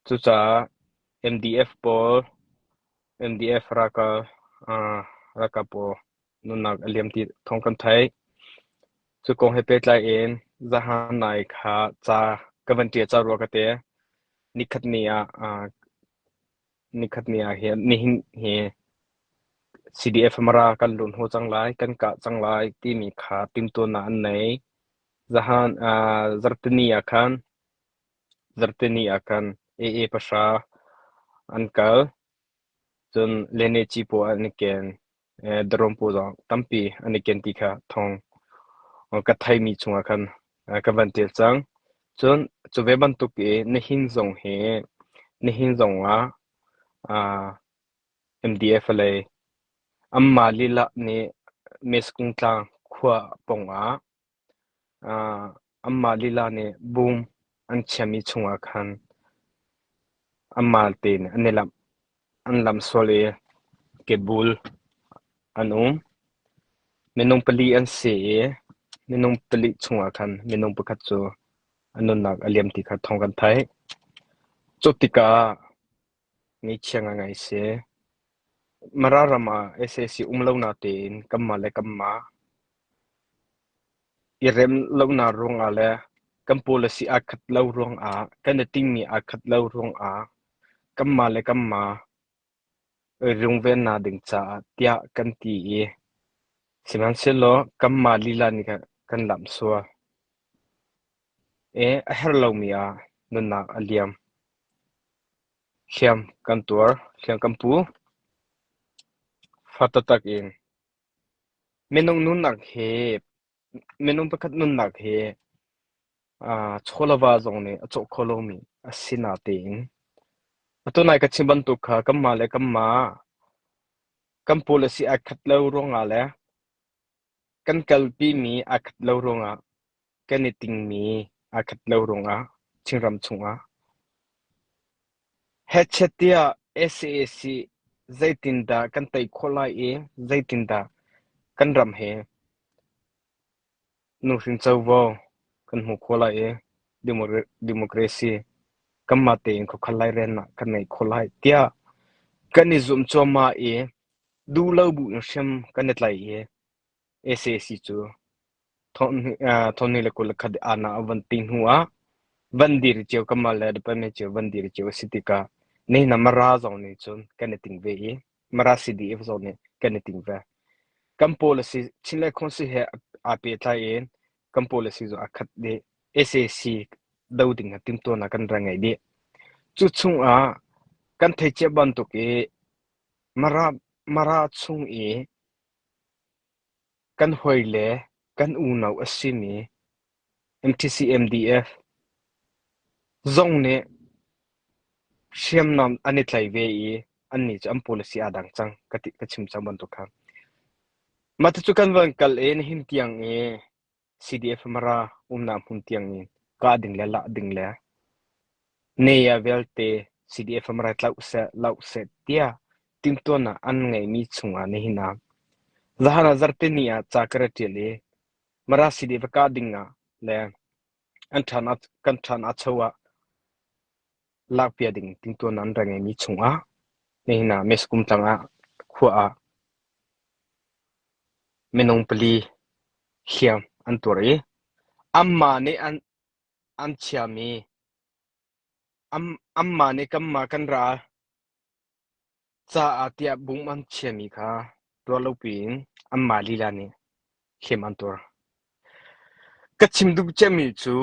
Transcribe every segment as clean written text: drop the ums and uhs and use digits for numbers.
chu cha MDF pol MDF raka po nunak aliam ti thong kan thai chu kong hepe tlai en zahan nai kha cha kavantia cha ro ka te nikhatnia he nihin he CDF mara kan lun ho changlai kan ka changlai ti mi kha tim to na an nei zahan zartani akan AA pasha ankal chun lene chi po aniken drom po jong tampi aniken ti kha thong ka thai mi chunga khan ka van tel chang chun chu ve ban tu ke ne hin zong a MDF le amma lila ne meskung tlang khwa ponga amma lila ne boom an chami chunga khan amma ten anelam anlam sole ke bul anum menung pali an se menung pali chunga khan menung pakhat chu anun nak aliam ti kha thong kan thai chotika ni chianga ngai se mararama SSC umlo na ten kamma le kamma irem lo na rong ale kam policy akhat lo rong a kan ting mi akhat lo rong a kamma le kamma rung ven na ding cha tia kan ti e siman selo kamma lila ni kan lam so e a her lo mi a nun na aliam hiam kan tur hiam kampu fatatak in menung nun nak he menung pakhat nun nak he cholawa zong ne acho kholomi asina ting atunai ka chimban tu kha kamma le kamma kam policy akhat lo ronga le kan kalpi mi akhat lo ronga kan ting mi akhat lo ronga chingram chunga hechetia SAC zaitinda kan tai kholai e zaitinda kan ram he nu hrin chawbo kan mu kholai e democracy kamma te ko khalai ren na kan nei kholai tia kan ni zum choma e du lo bu shem kan netlai e SAC chu thoni le kul khad ana avanting huwa vandir chew kamal le pa me chew vandir chew sitika nei na mara zong ni chun connecting ve e mara CDF zong ni connecting ve kam policy chinle khon si he ape thai en kam policy zo akhat de SAC dauding na tim to na kan rangai de chu chung a kan thai che ban to ke mara chung e kan hoile kan u nau asimi MTC MDF zong ne siam nam ani tlai ve e ani cham policy adang chang kati kachim chang ban to kham mata chu kan van kal en hin tiang e CDF mara umna hun tiang ni ka ding le la ding le ne ya velte CDF mara lau se tia tim to na an ngai mi chunga ne hina zahana zartenia chakra tele mara CDF ka dinga le an thana chawa lakpia ding ting to nan rangai mi chunga nei na meskum tanga khua menong pali hiam antori amma ne an chiami amma ne kamma kan ra cha atia bung an chiami kha to lopin amma lila ne hiam antor kachim du chami chu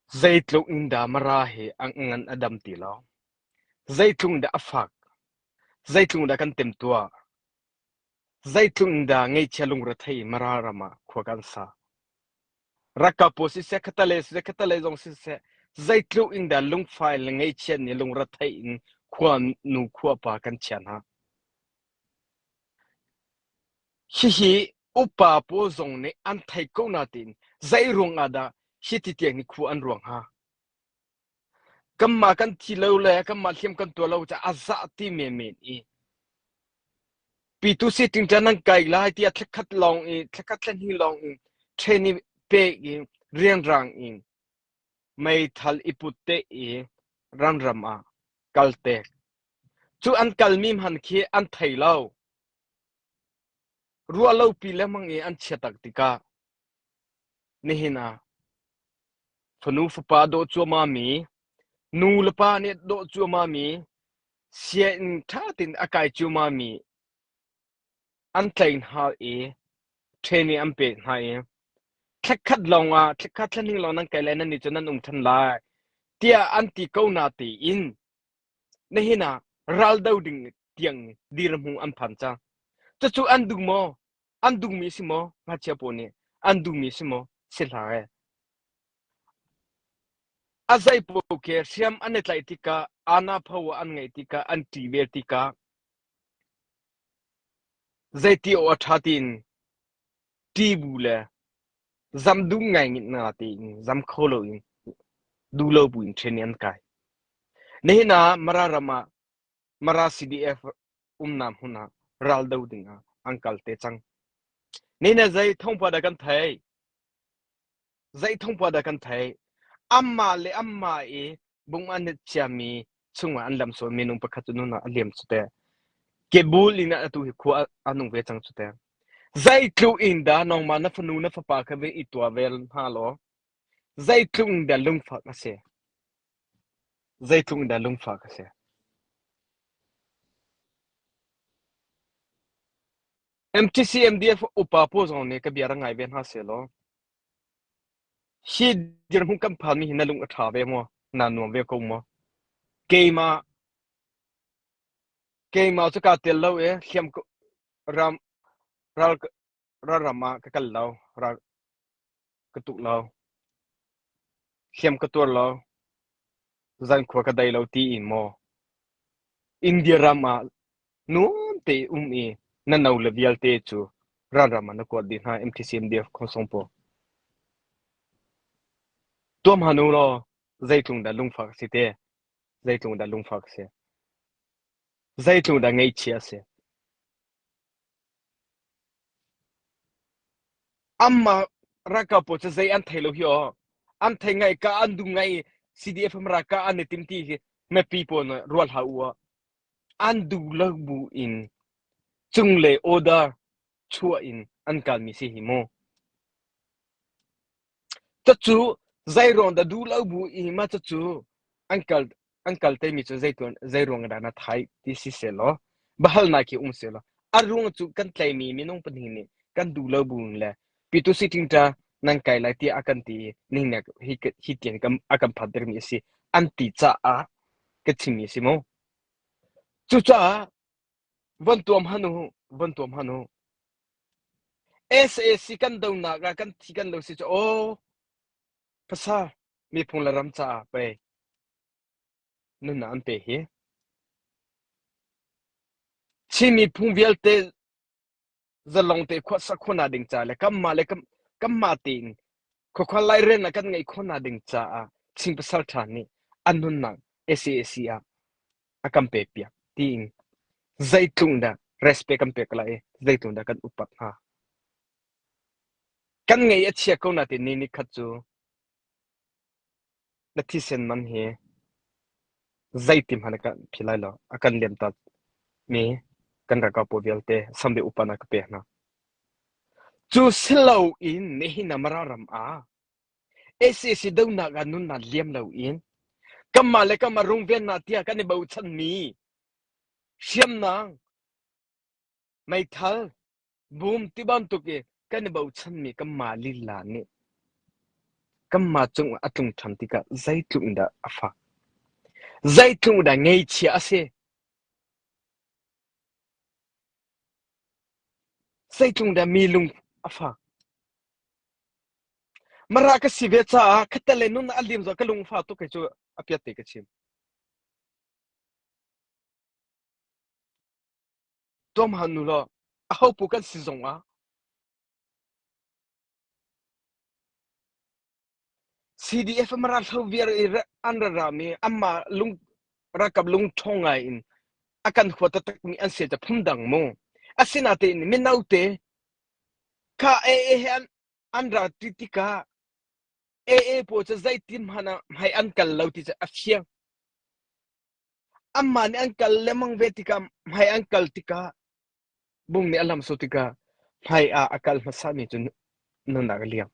zaitluk inda mara he angan adam ti lo zaitlung da afak zaitlung da kan tem tua zaitlung da ngei chelung ra thai mara rama khogan sa raka posi se khatale jong se zaitlung inda lung file ngei chen ni lung ra thai in khuan nu khua pa kan chana hi upa po zong ne an thai ko na tin zai rong ada hiti tiang ni khu an ruang ha kamma kan thilo le kamma thiam kan to lo cha aza ti me me e pitu si ting janang kai lai ti athakhat long e thakhat tlan hi long e treni pe e riang rang e mai thal iputte e ran rama kalte chu an kalmim han khi an thailo rualo pi lemang e an chetak tika nihina phanu fupa do chu ma mi nu lapa ne do chu ma mi sia in thatin akai chu ma mi an tlain ha e theni am pe ha e thakhat longa thakhat thaning lo nang kaila nan ni chunan than lai tia anti ko na ti in nihina ral dau ding tiang dirmu an phan cha chu andung mi simo ngacha pone andung mi simo silhae azai po ke siam anetlaitika ana phaw an ngaitika anti vertika zaiti o thatin tibule zamdung ngai na ti zam kholo in dulo buin thenian kai nehina mararama mara cdf umnam huna ral dau dinga angkal te chang nehina zai thongpa da kan thai zai thongpa da kan thai amma e bung an chami chunga an lam so menung pakhatunu na alem chute kebul ina atu khu anung ve chang chute zai tlu in da nong ma na phanu na phapa kha ve itwa vel ha lo zai tlung da lung fa ka se zai tlung da lung fa ka se mtc mdf upa po zone ne ka biara ngai ven ha se lo hi dir hum kam pha mi hina lung atha ve mo na no ve ko mo keima keima chu ka tel lo e hiam ko ram ral rama ka kal lo ra ka tu lo hiam ka tur lo zan khwa ka dai lo ti in mo india rama no te e na nau le vial te chu ra rama na ko din ha mtc mdf khosong po tom hanu lo zaitung da lung phak si te zaitung da lung phak se zaitung da ngai chia se amma raka po cha zai an thailo hi o an thai ngai ka an du ngai cdf mra ka an tim ti me pi po na rol ha u an du lo bu in chung le order chua in an kal mi si hi mo ta chu zai ron da du lo bu i ma cha chu uncle uncle te mi chu zai rong da na thai ti si se lo bahal na ki se lo arung chu kan tlai mi nong pan ni kan du lo bu le pi tu sitting ta nang kai lai ti akan ti ning na hi tian kam akan phader mi si anti cha a ke chimi si mo chu cha van tuam hanu SAC kan do na ga kan ti kan do si cho o pasa mi phung la ram cha pe nun na an pe hi chi mi phung vial te zalong te khwa sa khona ding cha le kam ma tin kho khwa lai ren na kan ngai khona ding cha a ching pasal tha ni anun na SAC a akam pe pia tin zaitung da respect kam pe kala e zaitung da kan upat ha kan ngai a chia ko na te ni khat chu na thi sen man he zaitim han ka philai lo akan lem ta me kan ra ka po vialte sambe upana ka pe na chu silo in nehi namara ram a ese do na ga nun na liam lo in kamma le kamma rung ven na tia kan bau chan mi siam na mai thal bum tibam tu ke kan bau chan mi kamma lilla ni kamma chung atung tham tika zai tung da afa zai tung da ngei chi ase zai tung da mi lung afa mara ka sive cha khatale nun alim zo kalung fa to ke chu apya te ke chim tom hanu lo a ho pu kan si zong a CDF mara tho vier andra rami amma lung rakab lung thonga in akan khota tak mi an se ta phundang mo asina te ni minaute ka an andra titika po cha zai tim hana hai an kal lo ti cha afia amma ni uncle lemang vetika hai uncle tika bung ni alam so tika hai a akal masa ni chun nun na liam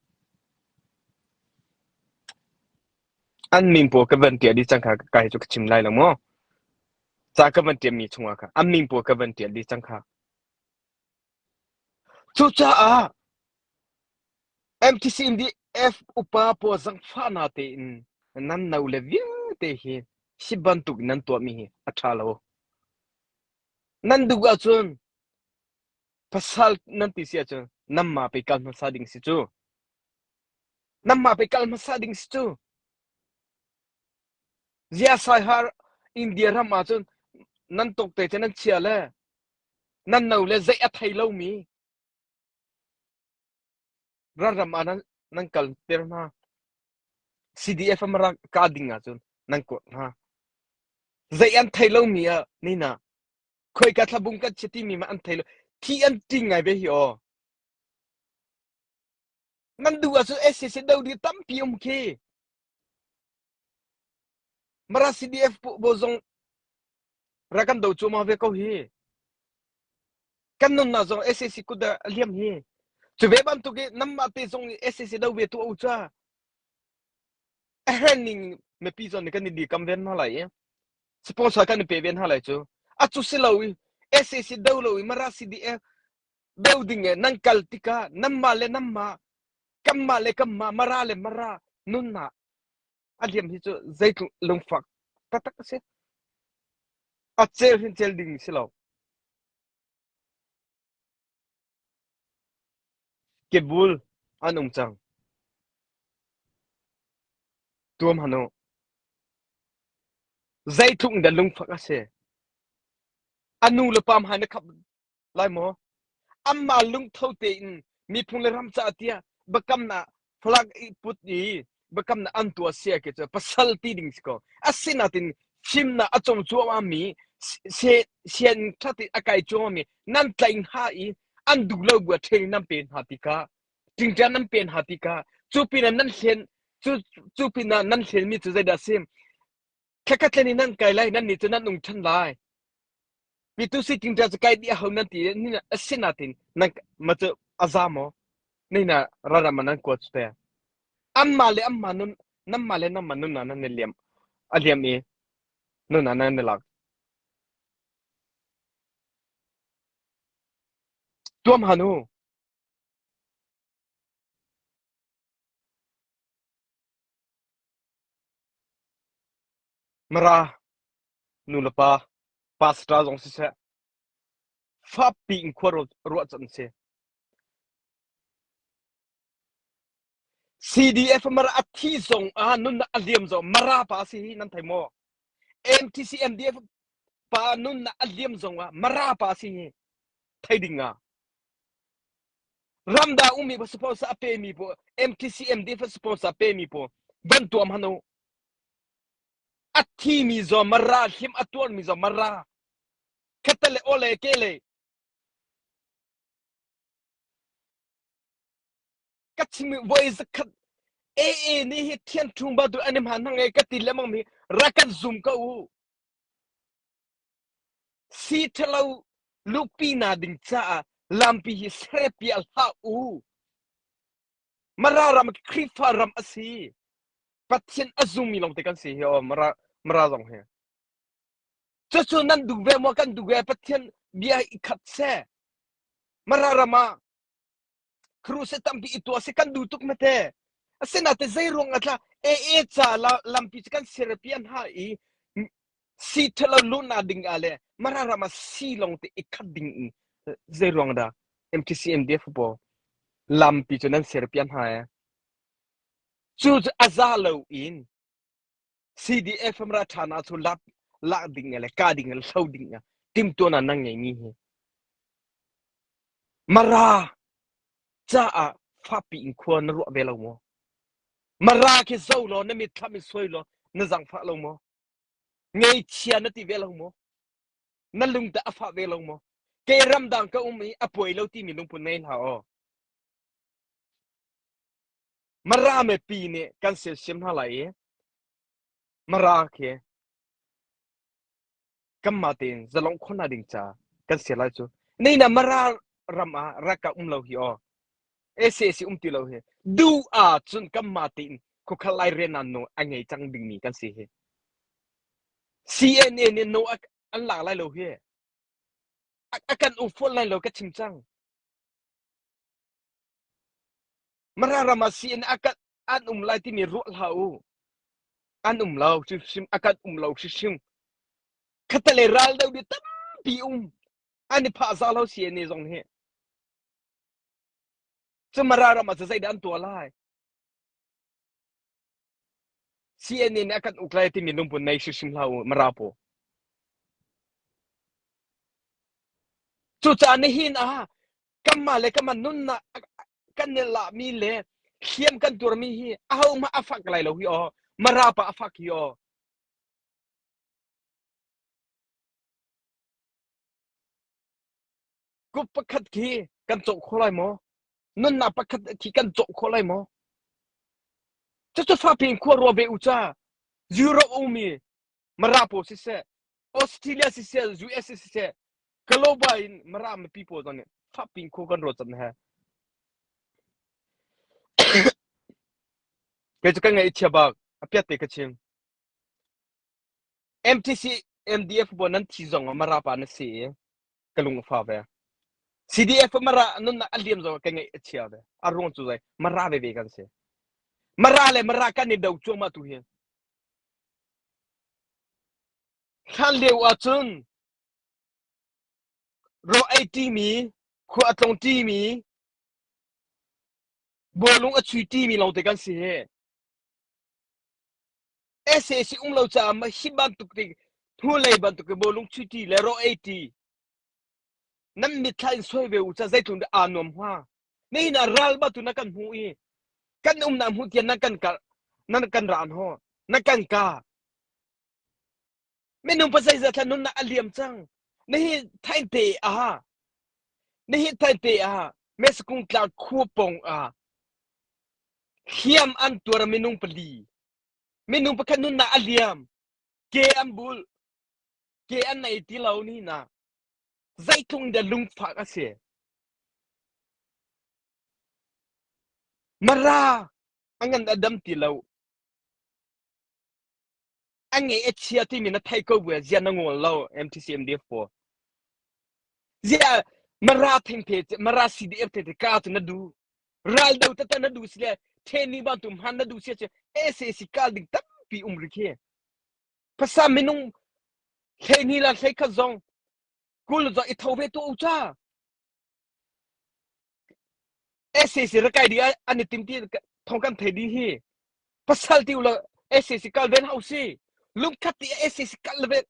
an min po ka ban tia di chang kha kai chu chim lai lo mo cha ka ban tia mi chunga kha an min po ka ban tia di chang kha chu cha a MTC in the F upa po zang fa na te in nan nau le via te hi si ban tuk nan to mi hi athalo nan du ga chun pasal nan ti sia chu nam ma pe kal ma sa ding si chu nam ma pe kal ma sa ding si chu zia sai har India ram ma chun nan tok te chen nan chia le nan nau le zai a thai lo mi ra ram anan nan kal ter na CDF amara ka ding a chun nan ko ha zai an thai lo mi a ni na khoi ka thabung ka chiti mi ma an thai lo thi an ting ngai be hi o nan du a chu SC đâu đi tam pi khi mara CDF bo zong ra kan do chu ma ve ko hi kan nun na zong SC ku da liam hi chu ve ban tu ge nam ma te zong SC đâu ve tu au cha ning me pi zon kan di kam ven na lai sponsor kan pe ven ha lai chu a chu si lo SC đâu lo mara CDF building nang kal tika nam ma le nam ma kamma le kamma mara le mara nun na aliam hi chu zait lung fak tatak se a chel hin chel ding silo ke bul anung chang tuam hano zait thung da lung fak ase anu le pam hana khap lai mo amma lung thau te in mi phung le ram cha tia bakam na flag put ni bakam na an tua sia ke cha pasal ti ding sko asinatin chim na achom chuwa mi se sian thati akai chuwa mi nan tlain ha I an du lo gwa thei nam pen hatika tingja nam pen hatika chupina nan sen chupina nan sen mi chu zai da sim khakatleni nan kai lai nan ni chu nan ung than lai pitu si tingja chu kai dia ho nan ti ni na asinatin nan ma chu azamo nei na rara manan ko chu te amma le amma nun namma le namma nun na nan liam aliam e nun na nan lak tuam hanu mara nulapa pastra zong se fa pi in khoro ro chan se CDF mara athi zong a nun na aliam zo mara pa si nan thai mo MTC MDF pa nun na aliam zong a mara pa si thai dinga ramda umi ba suppose a pe mi po MTC MDF suppose a pe mi po ban tuam hanu athi mi zo mara him atwon mi zo mara khatale ole kele kachimi voice khat ni hi thian thung ba du anim han ngai ka ti lemang mi rakan zoom ka u si thalo lupi na ding cha lampi hi srepi al ha u mararam krifa ram asi pathian azum mi long te kan si he o mara zong he chu nan du ve mo kan du ve pathian bia I khat se mararama cruise tampi itu ase kan du tuk mate asena te zai rong atla cha lampi kan srepian ha I si thalo luna ding ale mararama si long te ikhat ding zai rong da MTC MDF po lampi chunan serpian ha chu azalo in CDF amra thana chu la ding le ka ding le sau ding tim to na nang ngai ni he mara cha a fa pi in khon ro be lo mo mara ke zo lo na mi thami soi lo na jang fa lo mo ngai chia na ti ve lo mo na lung da afa ve lo mo ke ram dang ka umi apoi lo ti mi lung pun nei ha o mara me pi ne kan se sim ha lai mara ke cắm mà tiền giờ lòng khôn là đình cha cái xia lại chú này là mara rama raka lâu hiểu ese si ti lâu he du à chun cắm mà tiền ko khalai renano anh ấy chẳng đình mi cái gì he CNN no anh lạc lại lâu he akan ufol lại lâu cái chim chang mara rama CNN akan an lại ti mi ru lau an lau sim akan lau sim katale ral đâu đi tâm pi anh phá ra lâu CNN dòng he chứ mara rama sẽ dạy đan tua lại CNN akan uklay ti mi numpun na sim lau marapo chu cha ne hin a kamma le kaman nun na kan ne la mi le khiam kan tur mi hi a ho ma afak lai lo hi o marapa afak hi o ku pakhat ki kan chok kholai mo nun na pakhat ki kan chok kholai mo chu fa pin ko ro be ucha Europe umi marapo si se Australia si se US si se global in maram people don fa pin ko kan ro chan ha ke chu ka ngai chaba apya te ka chim MTC MDF bonan thi zong marapa na se kalung fa ve CDF mara nun na aliam zo ka ngai chia ve arong chu zai mara ve kan se mara le mara kan ni dau chu ma tu hi khan le wa chun ro 80 mi khu atong ti mi bolung a chui ti mi lo te kan se he ese si lo cha ma hiban tu ti thu le ban tu ke bolung chui ti le ro 80 nan mi thain soi ve u cha zai thun a nom hwa nei na ral ba tu na kan hu i kan na hu tian na kan ka nan kan ran ho na kan ka menung pasai za thanun na aliam chang nei thain te a nei thain te a mes kung tla khu pong a khiam an tur menung pali menung pa kanun na aliam ke ambul ke an nei ti lau ni na zai thung da lung pha ka se mara angan adam ti lau ange echia ti mi na thai ko bua zia na ngol lau MTCMD4 zia mara thing te mara CDF te ka tu na du ral dau ta na du sile theni ba tum han na du se ese si kal dik tam pi umrike pasa minung theni la thai ka zong kul zo I thau ve to ucha ese si ra kai dia ani tim ti thong kan thai di hi pasal ti ula ese si kal ven hausi lung khati ese si kal ve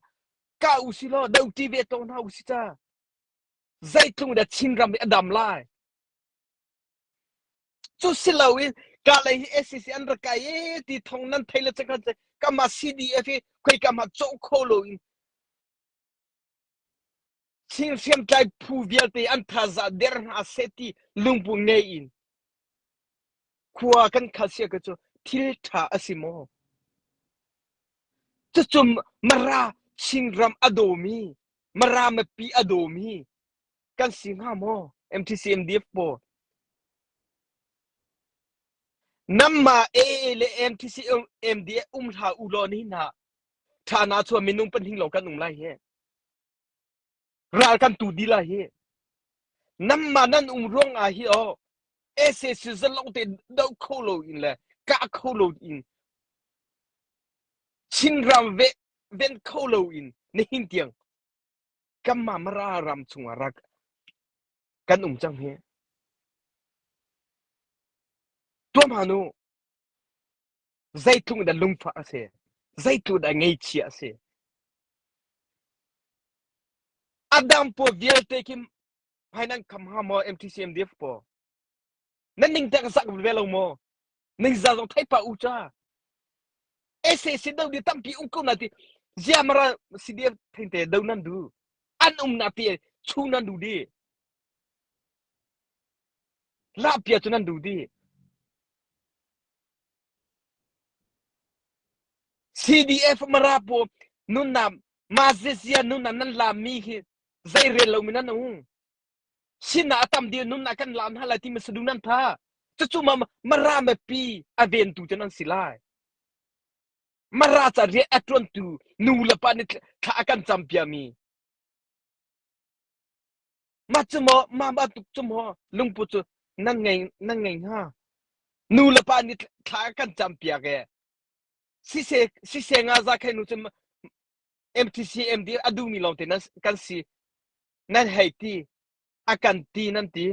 ka usi lo dau ti ve to na usi cha zai tung da chin ram adam lai chu silawi ka lai ese si an ra kai ti thong nan thai la cha ka ma CDF khoi ka ma cho kholo in sin sem tai pu vialte an thaza der na seti lungpu ngei in khua kan khasia ka chu thil tha asimo chu chum mara singram adomi mara ma pi adomi kan singa mo MTCMDF po namma le MTCMDF tha ulo ni na thana chu minung pan hing lo kan lai he ral kan tu di la he namma nan rong a hi o ese si zalo te do kholo in le ka kholo in chinram ve ven kholo in ne hin tiang kamma mara ram chunga rak kan chang he to manu zai tung da lung pha ase zai tu da ngei chi ase adam po vial te kim hainan kam ha mo MTCMDF po nan ning ta sak velo mo ning za zo thai pa ucha ese si đâu đi tam pi ko na ti zia mara CDF thing te đâu nan du an na ti chu nan du di la pia chu nan du di CDF marapo nun na Malaysia nun nan lam mi hi zai re lo minan nung sina atam dia nun akan lam halati mesedunan tha chu chu mara me pi aven tu chanan silai mara cha re atron tu nu la pa ni tha akan champia mi ma chumo ma tu chumo lungpu chu nang ngai ha nu la pa ni tha akan champia ke si se nga za khai nu chum MTC MD adu mi long te nan kan si nan haiti akan ti nan ti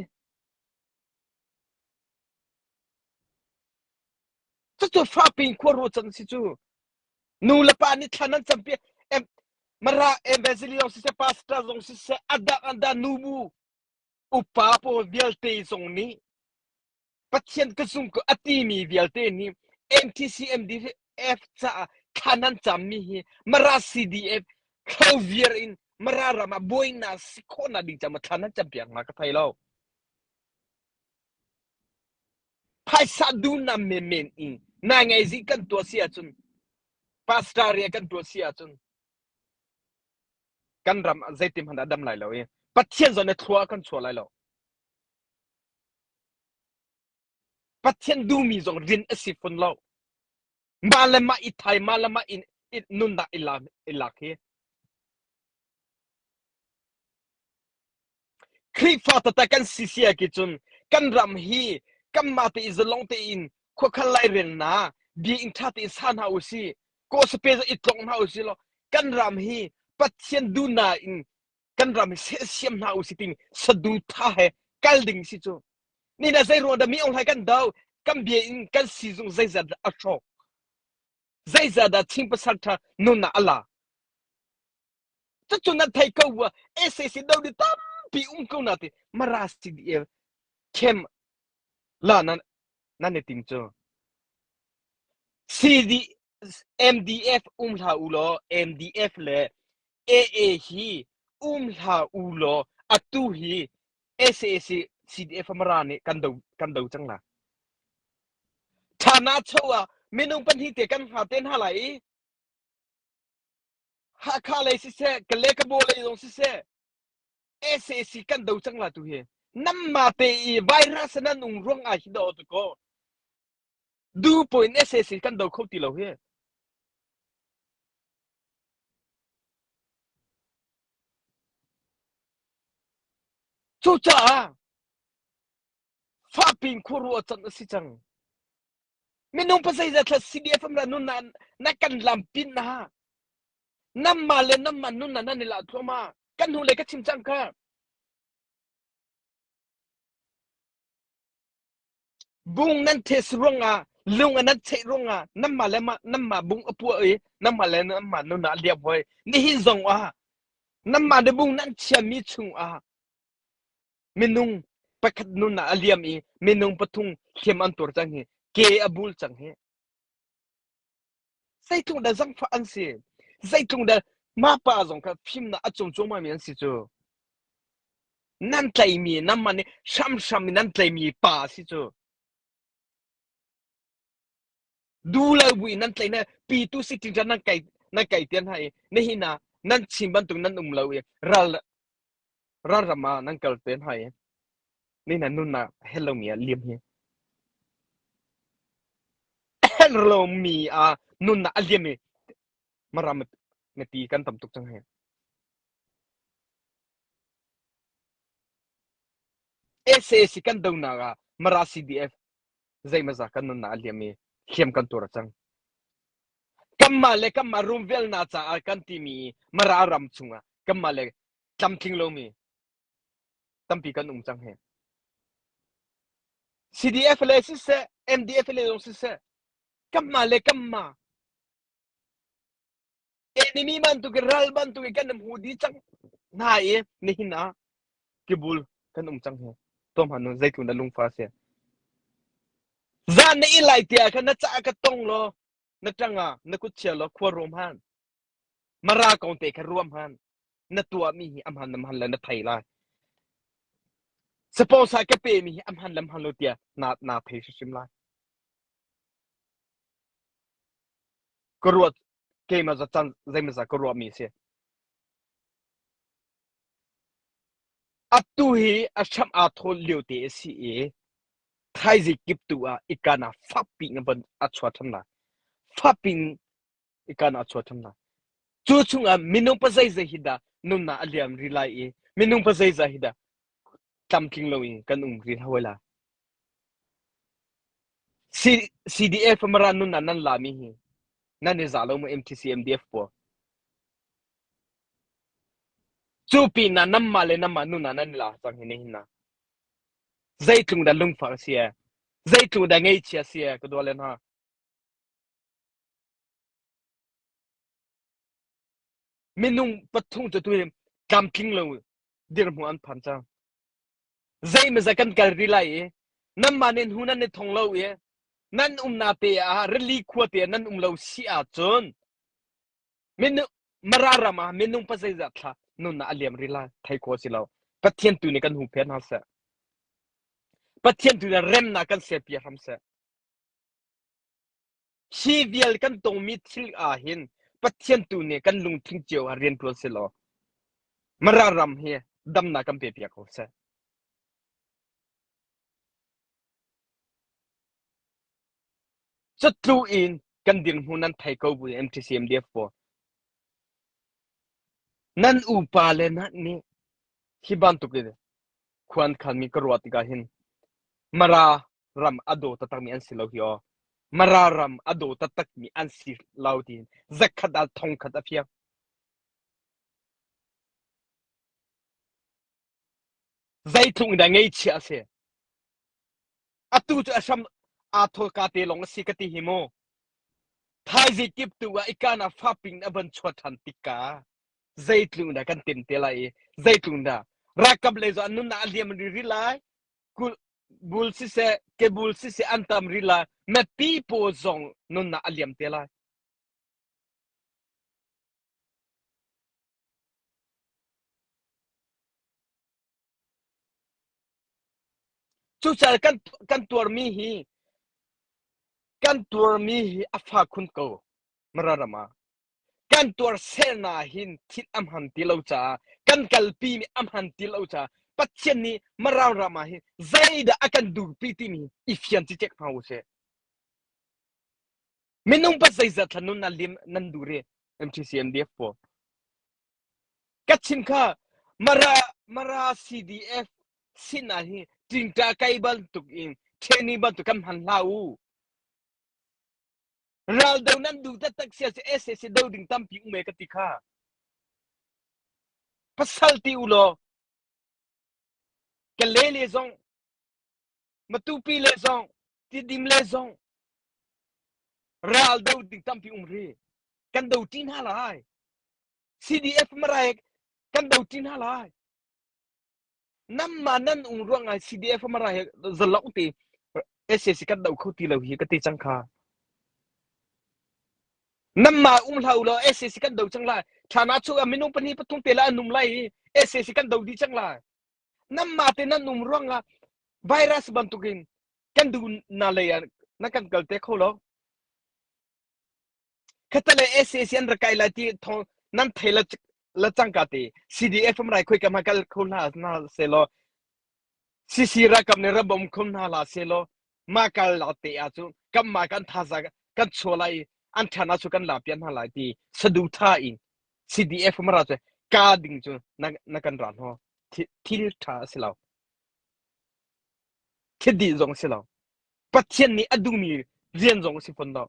chu fa pin ko ro chan si chu nu la pa ni thanan champi em mara embezili si se pasta zong si se ada nubu upa po vialte zong ni pathian ka sung ko ati mi vialte ni MTC MDF cha khanan cham mi hi mara CDF khavier in mara rama boina sikhona ding chama thanan champiang ma ka thai lo phai sa du na men in na ngai zi kan to sia chun pastaria kan to sia chun kan ram zaitim handa dam lai lo e pathian zone thua kan chua lai lo pathian du mi zong rin asifun lo malama ithai malama in it nunda ilak he kri fa ta kan sisia ki chun kan ram hi kam ma te is long te in kho khalai ren na bi in tha te san ha usi ko space it long ha usi lo kan ram hi pathian du na in kan ram se siam na usi tin sadu tha he kal ding si chu ni na zai ro da mi ong hai kan dau kam bi in kan si zung zai za a tho zai za da ching pa sal tha no na ala chu na thai ko wa ss do di tam pi ko na te marasi di kem la na ne ting cho CD MDF la ulo MDF le AA hi la ulo atu hi SAC CDF marani kan do chang la thana chowa minung pan hi te kan ha ten ha lai ha kha lai si se kale ka bo lai dong si se SAC kan do chang la tu he nam ma te i virus na nung rong a hi do tu ko du point SAC kan do khoti lo he chu cha fa pin khuru chan si chang minung pa sai za thla CDF am la nun na kan lam pin na nam ma le nam man nun na ni la thoma kan hu le ka chim chang ka bung nan tes ronga lung anan che ronga nam ma le ma nam ma bung apu e nam ma le nam ma nun na liap hoi ni hi zong a nam ma de bung nan chia mi chung a minung pakhat nun na aliam e minung pathung khem an tor chang he ke abul chang he sai tung da zang fa an se sai tung da ma pa zong ka phim na achong chong ma mian si chu nan tlai mi nam ma ne sham nan tlai mi pa si chu du la bui nan tlai na pi tu si ting nan kai tian hai ne hi na nan chim ban tung nan lo e ral rama nan kal ten hai ni na nun na hello mi liam hi hello mi a nun na liam mi maram me pi kan tam tuk chang hai ss kan do na ga mara CDF zai ma za kan nun na liam mi khem kan tor chang kamma room vel na cha kan ti mi mara ram chunga kamale tam thing lo mi tampi kan chang he CDF le si se MDF le dong si se kamma enemy man tu ke ral ban tu ke kan hudi chang na e ni na ke bul kan chang he tom hanu zaitun da lung fa se zan ne ilai tia kan na cha ka tong lo na changa na ku chia lo khwa rom han mara kong te ka ruam han na tua mi hi am han nam han la na thai la suppose ka pe mi am han lam han lo tia na thai shim la ko ruat ke ma za chan zai ma za ko ruam mi se atu hi asham athol liute si e thaizi kip tu a ikana fapping ban achwa thamna fapping ikana achwa thamna chu chunga minung pasai zahida nunna aliam rilai e minung pasai zahida tamking lowi kan ri hawala CDF mara nunna nan lami hi nan ne zalo mo MTC MDF po chupi na namma le namma nunna nan la chang hine hinna zaitung da lung fa sia zaitung da ngai chia sia ko dolen ha minung pathung tu tu tamking lo dir mu an phan chang zai me zakan kal rilai e namma nen hunan ne thonglo e nan na te a reli khwa te nan lo si a chon menu mararama menung pasai za tha nun na aliam rila thai ko silo pathian tu ne kan hu phen ha sa pathian tu na rem na kan se pia ham sa hi vial kan tong mi thil a hin pathian tu ne kan lung thing cheu a rian pro silo mararam he dam na kan pe pia ko sa chatlu in kan din hunan thai ko bu MTCMDF4 nan u pa le na ni hiban tu ke kwan khan mi karwat ga hin mara ram ado tatak mi an silo hi o mararam ado tatak mi an si lautin zakhat al thong khat afia zai thung da ngei chi ase atu chu asam a tho ka te long si ka ti himo thai ji kip tu wa ikana fapping aban chwa than tika zai thung da kan tin te lai zai thung da rakab le zo anun na aliam ri lai kul bul si se ke bul si se antam ri la me pi po zong nun na aliam te lai chu cha kan tur mi hi kan tur mi hi afa khun ko mararama kan tur sena hin thit am han ti lo cha kan kalpi mi am han ti lo cha patchen ni marau rama hi zaida akan du pi ti ni ifian ti tek pau se menung pa sai za thanun na lim nan du re MTCMDF po kachin kha mara CDF sina hi tingta kai bal tuk in theni bal tu kam han lau ral dau nan du ta tak sia se SS dau ding tam pi me ka ti kha pasal ti ulo ke le zong matu pi le zong ti dim le zong ral dau ding tam pi re kan dau tin ha lai CDF marai kan dau tin ha lai nam ma nan ruang ai CDF marai zalau ti SS kan dau khoti lo hi ka ti chang kha nam ma lau lo SS kan dau chang lai thana chu a minung pani patung te la num lai SS kan dau di chang lai nam ma te nan ruang a virus bantukin kan du na le ya na kan kal te kholo khatale SSN ra kai la ti thong nan thela la chang ka te CDF rai khoi ka ma kal khola na se lo CC ra kam ne ra bom khum na la se lo ma kal la te a chu kam ma kan tha za kan cholai an thana chu kan la pian ha la ti sadu tha in CDF ra che ka ding chu na kan ran ho thil tha se lo khedi zong se lo pathian ni adu mi rian zong si phon lo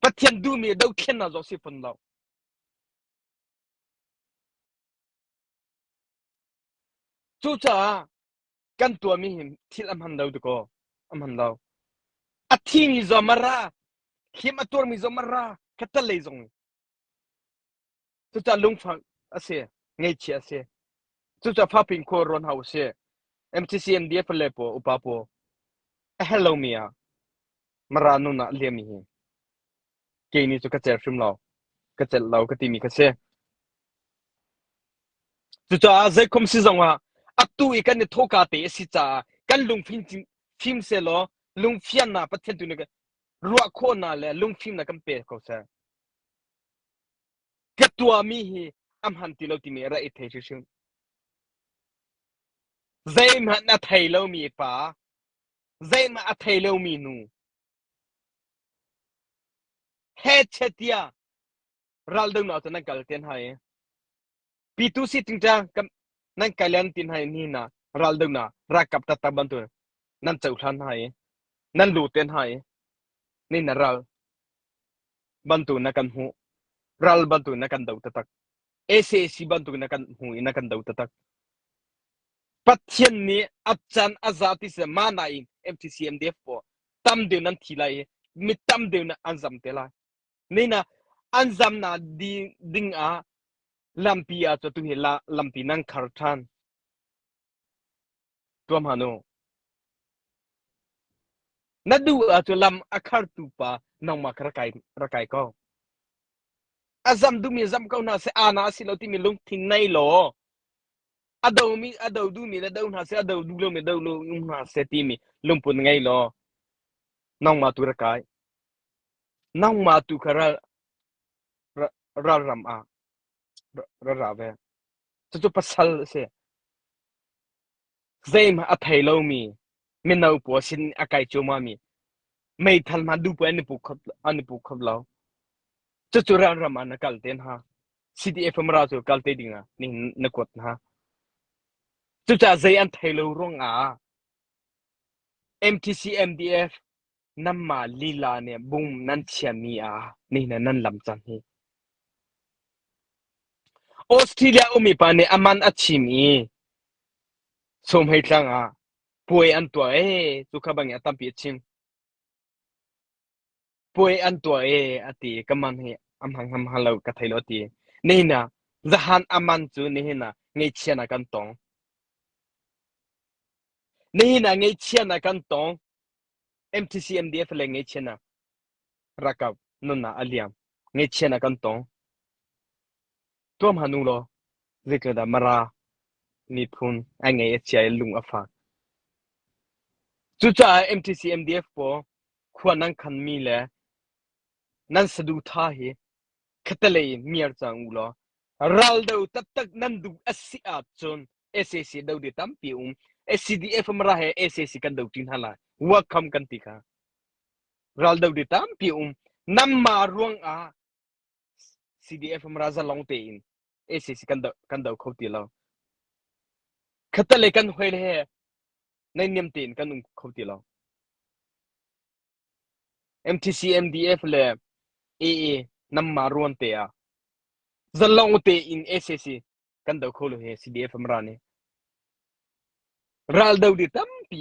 pathian du mi dau khen na zong si phon lo chu cha kan tua mi him thil am han dau tu ko am han dau a thi mi zo mara khim a tur mi zo mara katal le zong chu cha lung phang ase ngei chi ase chu cha pha ping ko ron hau se MTCMDF le po upa po hello mia mara nu na le mi hi ke ni chu ka cher shum lo ka chel lo ka ti mi ka se chu cha zai kom si zong wa atu I kan ne thoka te si cha kan lung phim se lo lung phian na pathen tu ne ka ruwa kho na le lung phim na kan pe ko sa ka tua mi hi am han ti lo ti me ra I the shi zai ma na thai lo mi pa zai ma a thai lo mi nu he chetia ral dong na to na kal ten hai pitu si tingta kam nan kalian tin hai ni na ral dong na rakap ta taban tu nan chau than hai nan lu ten hai ni na ral bantu na kan hu ral bantu na kan dau tatak ese si bantu na kan hu ina kan dau tatak pathian ni achan azati se manai mtcmdf po tam de nan thilai mi tam de na anzam tela ni na anzam na ding a lampi a to tu hi la lampi nang khar than tuam hanu nadu a to lam akhar tu pa nang ma khar kai ko azam du mi zam ko na se ana si lo ti mi lung thin nai lo adau du mi la dau na se adau du lo mi dau lo na se ti mi lung pun ngai lo nang ma tu ra kai nang ma tu khara ra ram a ra ve chu pasal se zaim a thai lo mi min nau po sin akai chuma mi mei thal ma du po ani pu khop lo chu ra ram an kal ten ha cdf mra chu kal te dinga ni na kot ha chu cha zai an thai lo rong a mtc mdf namma lila ne bum nan chiami a ni na nan lam chan hi australia umi pa ne aman achimi som hei tlang a puai an tua chu kha bang ya tam pi ching puai an tua ati kaman he am hang ham halo ka thailo ti nei na zahan aman chu nei na ngei chiana kan tong nei na ngei chiana kan tong mtc mdf le ngei chiana rakap nunna aliam ngei chiana kan tong tom hanu lo zikada mara ni phun angei chai lung afa chu cha mtc mdf po khwanang khan mi le nan sadu tha hi khatale miar chang ulo raldo tak nan du asi a chon ssc do de tam pi scdf mara he ssc kan do tin hala wa kham kan ti kha raldo de tam pi nam ma ruang a cdf mara za long te in ssc kan do khoti lo khatale kan hoile he nai niam tin kan khoti lo mtc mdf le aa nam ma ruan te a zalong te in ssc kan do kholo he cdf mara ne ral do di tam pi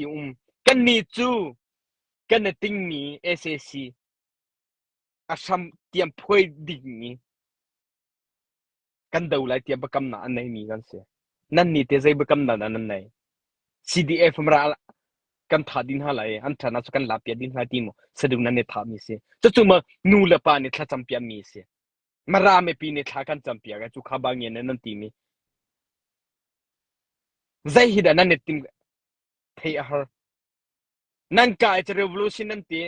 kan ni chu kan na ting ni ssc asam tiam phoi ding ni kan do lai tiam bakam na anai ni kan se nan ni te zai bakam na nan nai cdf mara kan tha din ha lai an thana chu kan la pia din ha ti mo sadu na ne tha mi se chu chu ma nu la pa ni thla cham pia mi se mara me pi ni thla kan cham pia ga chu kha ba nge nan ti mi zai hi da nan ne tim thei a har nan ka cha revolution nan ti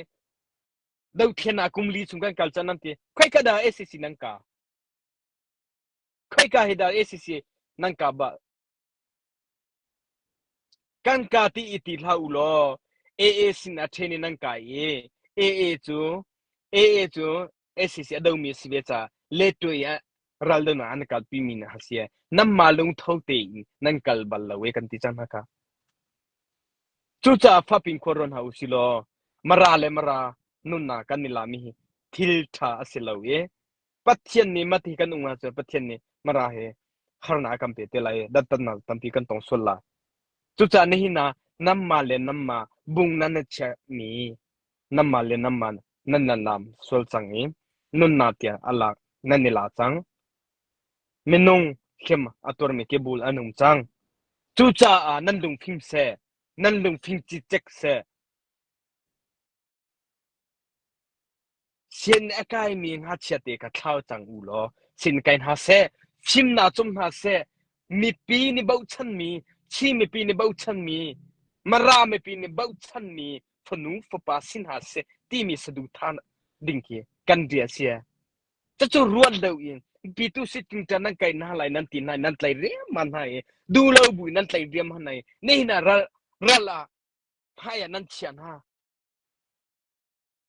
dau thiana kumli chung kan kal chan nan ti khoi ka da scc nan ka khoi ka hi da scc nan ka ba kan ka ti iti hla u lo aa sin a theni nan ka ye aa chu scc adau mi sibe cha le to ya ral da na an ka pi mi na hasia nam malung thau te nan kal bal la we kan ti chan ka chu cha fa pin koron ha usilo mara le mara nunna kan ni la mi thil tha asilo ye pathian ni mati kan unga cha pathian ni mara he harna kam pe te lai dat tan na tampi kan tong sol la chu cha ni na namma le namma bung nan cha mi namma le namma nan nan nam sol chang ni nun na tia ala nan ni la chang minung khem ator me ke bul anum chang chu cha a nan lung phim se nan lung phim chi chek se sin akai mi ha chate ka thau chang u lo sin kain ha se chim na chum ha se mi pi ni bau chan mi chi mi pi ni bau chan mi mara mi pi ni bau chan mi phanu pha sin ha se ti mi sadu than ding ki kan dia sia cha chu ruan dau in ปีตุสิจึงจะนั่งไก่น่าไหลนั่นตีนายนั่นไหลเรียมมันให้ดูเราบุยนั่นไหลเรียมมันให้นี่นะระละพายนั่นเชียนฮะ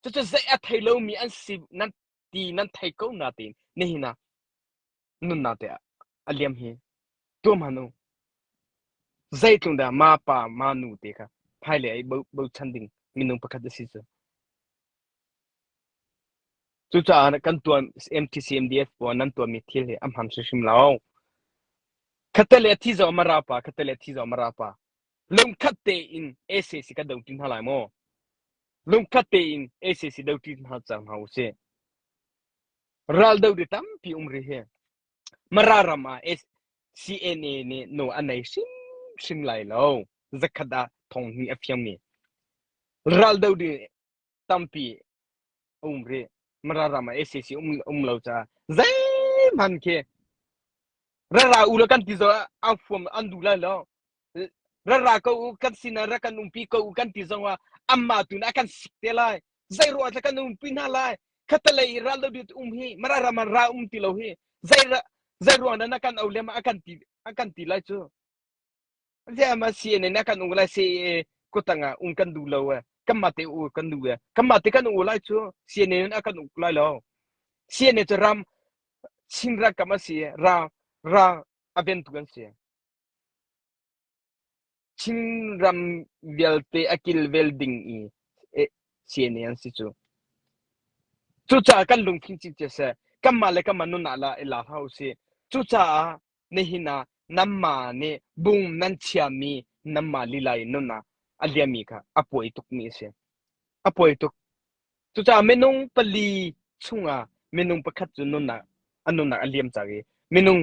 จะใจอัดให้เรามีอันสินั่นตีนั่นไทยก็น่าตีนี่นะนุ่นน่าเตะอเลียมเฮตัวมันนูใจตรงเดียมาป่ามานูเตะค่ะพายเลยบ่ชันดิ่งมีนุ่งประคัดสิจ้ะจุดจ้ากันตัว MTCMDF ปอนั่นตัวมีที่เลยอัมหันชิมแล้วคัตเตเลที่จะมาราปาคัตเตเลที่จะมาราปาลงคัตเตอินเอเซสิกันดาวตินหาไลโมลงคัตเตอินเอเซสิดาวตินหาจังหาอุเซรัลดาวดิตัมพิอุมริเฮมารารามาCNA เนี่ยโนอันไหนชิมไลแล้วจะขัดทองนี่อฟยังมีรัลดาวดิตัมปีอุมริมารารามาเอเซสิเราจะใจมันเคระอุลกันที่จะเอาฟอมอันดูแลแล้วระก็กันสินะระกันปีก็กันที่จะว่าอามาตุนอากันสิเตลัยใจรัวจะกันปีน่าไลขัดเลยรัลดาวดิฮีมารามาราติโลฮีใจรัวนั้นอากันเอาเลมาอากันตีไลจ้ะจะมาเสียเนี่ยนักการอุลาเสียก็ตั้งกันดูแล้วกัมมาเตอุกันดูกัมมาเตกันอุลาจ้ะเสียเนี่ยนักการอุลาแล้วเสียเนี่ยจะรำชินรักกัมมาเสียราอเวนตุกันเสียชินรำเวลเตอคิลเวลดิงอีเสียเนี่ยสิจ้ะจุดจ้ากันลงพิจิตรเสียกัมมาเลยกัมมานุนอะไรเอลาเฮาเสียจุดจ้าเนี่ยหินาน้ำมาเนี่ยบุ้งนั่นเชียมีน้ำมาลีไลนุนะอัลเลียมีค่ะอป่วยตุกมีเสียอป่วยตุกจุดจ้าเมนุงปลีชุงเมนุงประคัดจุนุนะอันนุนะอัลเลียมจากเมนุง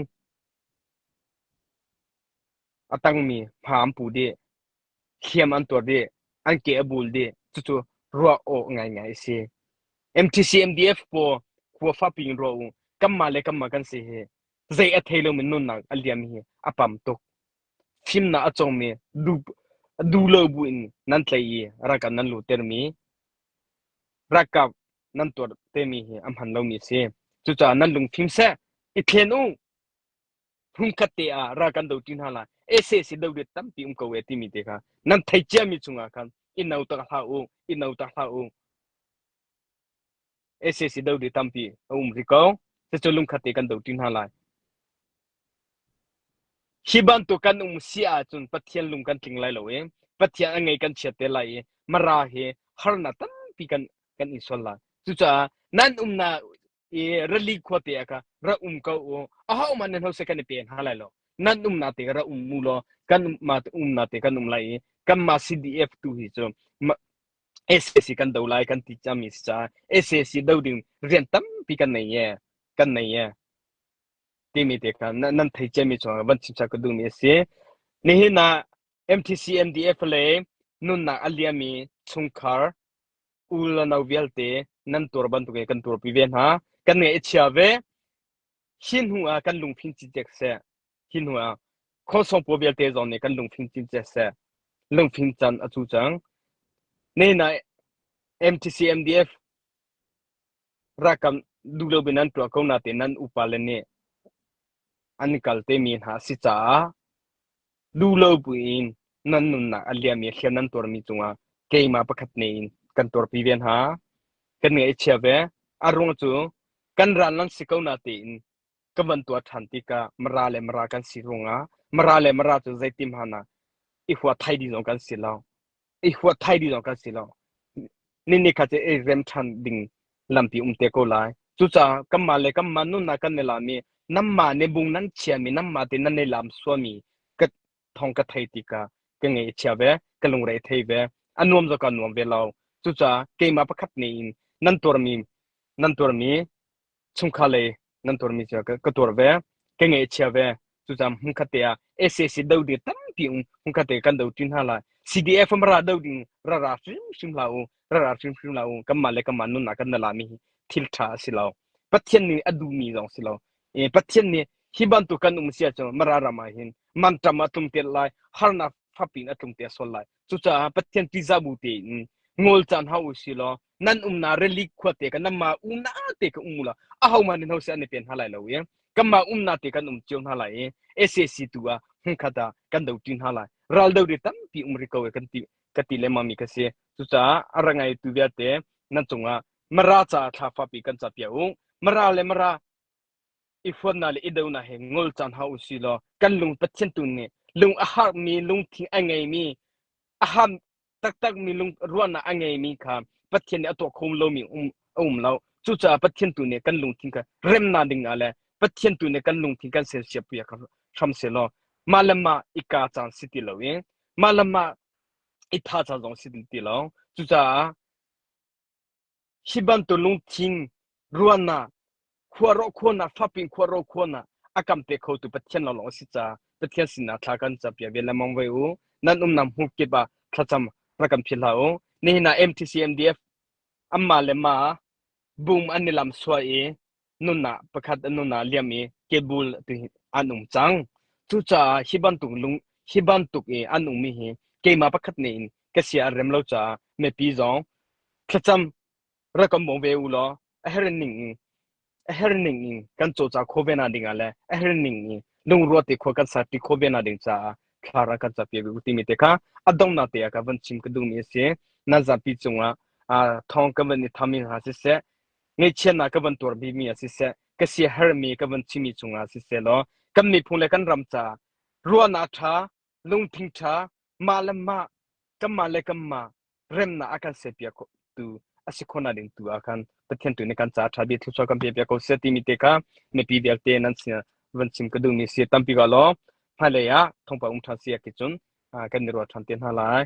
อตังมีพามปูเดเขียมอันตัวเดอันเกอบูลเดจุดรัวโอไงเสีย MTCMDF ปอขัวฟ้าปิงรัวกัมมาเลยกัมมากันเสียใจอัธยลมันนุนักอัลเลียมีอปัมตุกฟิมน่าอจงมีดูเลบุอินนั่นเลยรักกันนั่นลูเตอร์มีรักกับนั่นตัวเตมีอัมหันเรามีเสียจุดจ้านั่นลุงฟิมเสอิเทนูหุ่นคัตเตะรักกันดูทินฮาลาเอเซสิดูเดตัมปีกเวทีมีเด็กนั่นไทยเจมีจุงอากันอินเอาตะฮาอูเอเซสิดูเดตัมปีริโกจะลุงคัตเตกันดูทินฮาลาฮิบันตุกันเสียจุนปัทยันลุงกันทิ้งไล่เลยปัทยันอังไงกันเชียเตไลมาราเฮฮาร์นาตัมปีกันอิสระจุจ้านั่นน่ะรัลลีขวดเตะค่ะระก็อ้าวมันนั่นเขาเสกันเป็นฮาไลโลนั่นน่ะเตะระมูลกันมาน่ะเตะกันไลกันมา CDF ตุฮิจมา SSC กันดูไลกันติดจามิสจ้า SSC ดูดิ่งเรียนตั้มปีกันไหนที่มีเด็กนั่นไทยเจมีช่วงวันชิมชาก็ดูมีเสียนี่นะ MTCMDF เลยนุ่นนะอัลเลียมีชุงคาร์อุลนาวิลเตนั่นตัวบันทุกกันตัวพิเวณฮะกันเนี่ยเอชอาเวหินหัวกันลุงพินจิเจกเซหินหัวข้อสองพวกวิลเตจอนเนี่ยกันลุงพินจิเจกเซลุงพินจันอจุจังนี่นะ MTCMDF รักกันดูโลบินันตัวเขาหน้าเตนั่นอุปาเลเนี่ยอันนี้กัลเตมีหาสิจ้าดูโลบุอินนั่นนุ่นนะอัลเลียมีเขียนนั่นตัวมีจุงเกย์มาประคัตเนนกันตัวพิเวณหากันเนี่ยเชื่อเวอารมณ์จูกันรันนั่นสิเขาหน้าเตนก็มันตัวทันติกามรากันสิรุงมราจูใจติมหานะอีหัวไทยดีจงกันสิลาวอีหัวไทยดีจงกันสิลาวนี่ข้าจะเริ่มทันดิ่งลำปีเตะโกไลจุจ้ากัมมาเลยกัมมานุ่นนักกันเนลามีน้ำมาในบุงนั้นเชียมีน้ำมาเตนันในลำสวามีก็ทองกไทยติกาก็ไงเชียเวก็ลงไรไทยเวอันนวมจะกันนวมเวลาจุจ้าเกมาประคับนี้นั่นตัวมีชุมคาเลยนั่นตัวมีจ้าก็ตัวเวก็ไงเชียเวจุจ้าหุ่นขัดเตียSSC ดาวดิตั้มปีหุ่นขัดเตียกันดาวจินฮาลา CDF มาราดาวดิราชิมลาวกัมมาเลยกัมมานุ่นนักกันเนลามีทิลท่าสิลาวปัจจัยนี้อดูมีจงสิลาวปัจจัยนี้ฮิบันตุกันเสียจังมารามาหินมันทำมาตุ้มเตลไลฮาร์นาฟับปินตุ้มเตะสลายจุจ้าปัจจัยที่จะบูตี ngol chan ha usi lo nan na relic khote ka namma umna te ka umula a hau man no se ani pen halai lo ye kamma umna te kan chion halai ssc tua hun khata kan dau tin halai ral dau ri tam pi umri ko kan ti kati le mami ka se tu cha arangai tu bia te nan chunga mara cha tha fa pi kan cha piau mara le mara ifon na le idau he ngol chan ha usi lo kan lung patchen tu ne lung a har mi lung thing angai mi aham tak mi lung ruana angai mi kha patchen ne to khom lo mi lo chu cha patchen tu ne kan lung thing ka rem na ding ale patchen tu ne kan lung thing kan se se pu ya ka tham se lo malama ika chan city lo yin malama itha cha jong city lo chu cha hiban to lung thing ruana khwaro khona faping khwaro khona akam pe kho tu patchen lo lo si cha patchen sin na thla kan cha pya ve lamong ve u nan nam hu ke ba thacham rakam philao ni na mtcmdf amma le ma boom anilam swa e nunna pakhat nunna liami kebul tu anum chang chu cha hiban tuk e anum mi hi ke ma pakhat ne in kasia remlo cha me pi zong thacham rakam mo ve u lo herning kan cho cha khobena dingale herning lung rote kho kan sa ti khobena ding cha khara kan cha pe gu ti mi te kha adong na te ka ban chim ka du mi se na za pi chunga a thong ka ban ni thami ha se se nge chen na ka ban tor bi mi se se ka si her mi ka ban chimi chunga se se lo kam ni phung le kan ram cha ruwa na tha lung thing tha malama kamale kamma rem na akan se pia ko tu asikhona ding tu akan pathian tu ne kan cha tha bi thu so kam pe ko se ti mi te ka ne pi bel te nan sia van sim ka du mi se tam pi ga lo phale ya thong pa um tha sia ki chun kan ni ro than ten ha lai